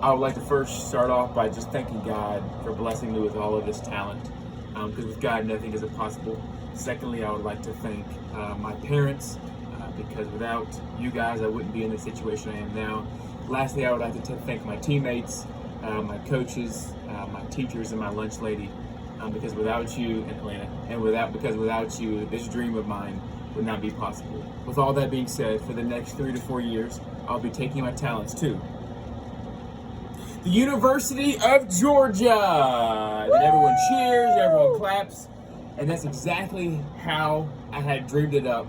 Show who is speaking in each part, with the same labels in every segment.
Speaker 1: I would like to first start off by just thanking God for blessing me with all of this talent, because with God, nothing is impossible. Secondly, I would like to thank my parents, because without you guys, I wouldn't be in the situation I am now. Lastly, I would like to thank my teammates, my coaches, my teachers, and my lunch lady, because without you, and Atlanta, and without you, this dream of mine would not be possible. With all that being said, for the next 3 to 4 years, I'll be taking my talents to the University of Georgia. And everyone cheers, everyone claps, and that's exactly how I had dreamed it up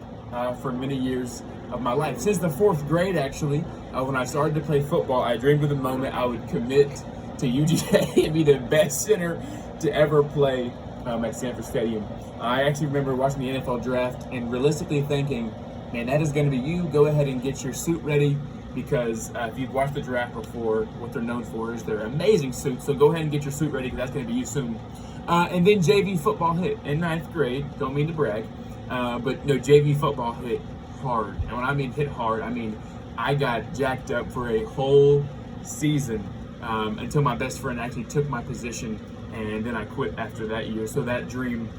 Speaker 1: for many years of my life. Since the 4th grade, actually, when I started to play football, I dreamed of the moment I would commit to UGA and be the best center to ever play at Sanford Stadium. I actually remember watching the NFL draft and realistically thinking, man, that is going to be you. Go ahead and get your suit ready, because if you've watched the draft before, what they're known for is their amazing suits. So go ahead and get your suit ready, because that's going to be you soon. And then JV football hit in 9th grade. Don't mean to brag, but no, JV football hit hard. And when I mean hit hard, I mean I got jacked up for a whole season until my best friend actually took my position, and then I quit after that year. So that dream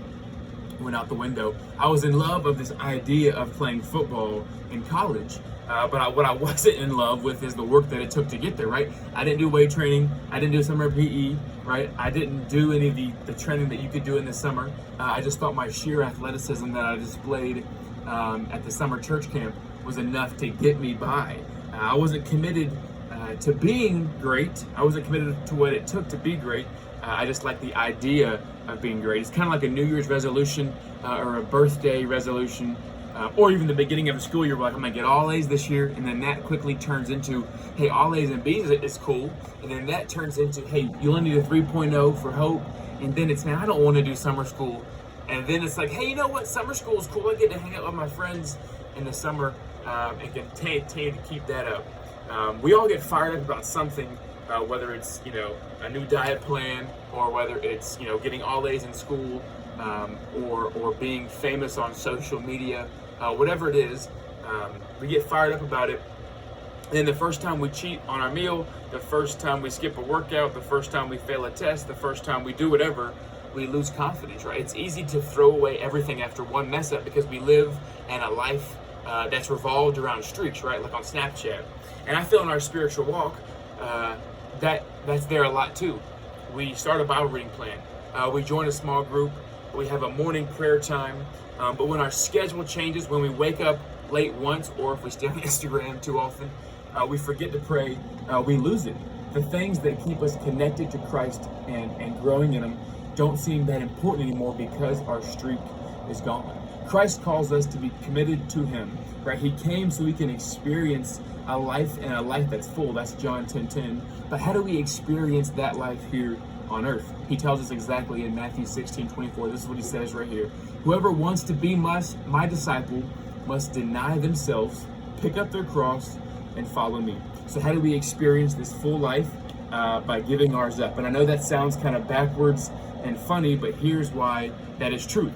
Speaker 1: went out the window. I was in love of this idea of playing football in college, but what I wasn't in love with is the work that it took to get there, right? I didn't do weight training. I didn't do summer PE, right? I didn't do any of the training that you could do in the summer. I just thought my sheer athleticism that I displayed at the summer church camp was enough to get me by. I wasn't committed to being great. I wasn't committed to what it took to be great. I just like the idea of being great. It's kind of like a New Year's resolution or a birthday resolution, or even the beginning of a school year. We're like, I'm gonna get all A's this year, and then that quickly turns into, hey, all A's and B's is cool, and then that turns into, hey, you only need a 3.0 for hope, and then it's, man, I don't want to do summer school, and then it's like, hey, you know what, summer school is cool. I get to hang out with my friends in the summer and continue to keep that up. We all get fired up about something, whether it's, a new diet plan, or whether it's, getting all A's in school, or being famous on social media, whatever it is, we get fired up about it. And then the first time we cheat on our meal, the first time we skip a workout, the first time we fail a test, the first time we do whatever, we lose confidence, right? It's easy to throw away everything after one mess up, because we live in a life that's revolved around streaks, right? Like on Snapchat. And I feel in our spiritual walk, that's there a lot too. We start a Bible reading plan. We join a small group. We have a morning prayer time. But when our schedule changes, when we wake up late once, or if we stay on Instagram too often, we forget to pray, we lose it. The things that keep us connected to Christ and growing in Him don't seem that important anymore, because our streak is gone. Christ calls us to be committed to Him, right? He came so we can experience a life, and a life that's full. That's John 10:10. But how do we experience that life here on earth? He tells us exactly in Matthew 16:24. This is what He says right here. Whoever wants to be my disciple must deny themselves, pick up their cross, and follow me. So how do we experience this full life? By giving ours up. And I know that sounds kind of backwards and funny, but here's why that is truth.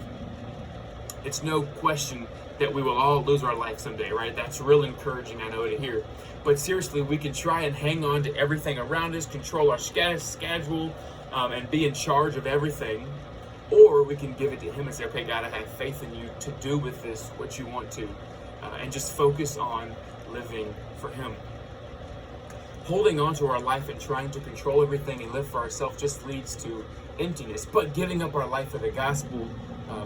Speaker 1: It's no question that we will all lose our life someday, right? That's real encouraging, I know, to hear. But seriously, we can try and hang on to everything around us, control our schedule, and be in charge of everything. Or we can give it to Him and say, okay, God, I have faith in you to do with this what you want to, and just focus on living for Him. Holding on to our life and trying to control everything and live for ourselves just leads to emptiness. But giving up our life for the gospel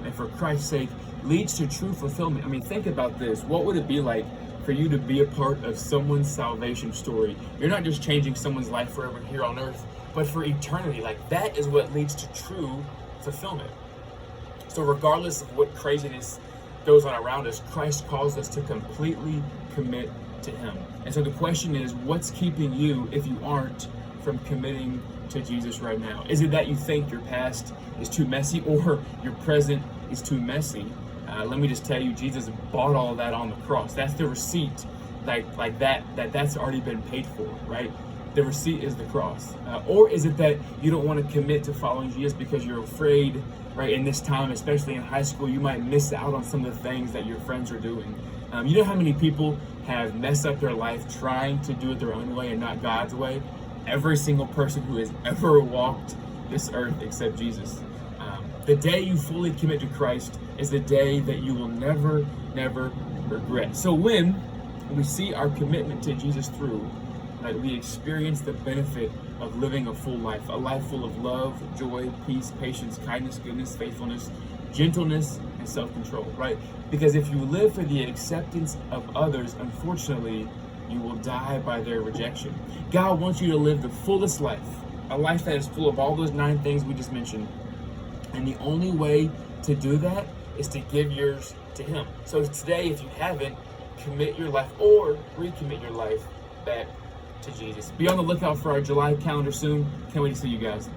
Speaker 1: and for Christ's sake leads to true fulfillment. I mean, think about this. What would it be like for you to be a part of someone's salvation story? You're not just changing someone's life forever here on earth, but for eternity. Like, that is what leads to true fulfillment. So regardless of what craziness goes on around us, Christ calls us to completely commit to Him. And so the question is, what's keeping you, if you aren't, from committing to Jesus right now? Is it that you think your past is too messy, or your present is too messy? Let me just tell you, Jesus bought all of that on the cross. That's the receipt, like that's already been paid for, right? The receipt is the cross. Or is it that you don't want to commit to following Jesus because you're afraid, right? In this time, especially in high school, you might miss out on some of the things that your friends are doing. You know how many people have messed up their life trying to do it their own way and not God's way? every single person who has ever walked this earth except Jesus. The day you fully commit to Christ is the day that you will never, never regret. So when we see our commitment to Jesus through, right, we experience the benefit of living a full life, a life full of love, joy, peace, patience, kindness, goodness, faithfulness, gentleness, and self-control, right? Because if you live for the acceptance of others, unfortunately, you will die by their rejection. God wants you to live the fullest life, a life that is full of all those 9 things we just mentioned. And the only way to do that is to give yours to Him. So today, if you haven't, commit your life or recommit your life back to Jesus. Be on the lookout for our July calendar soon. Can't wait to see you guys.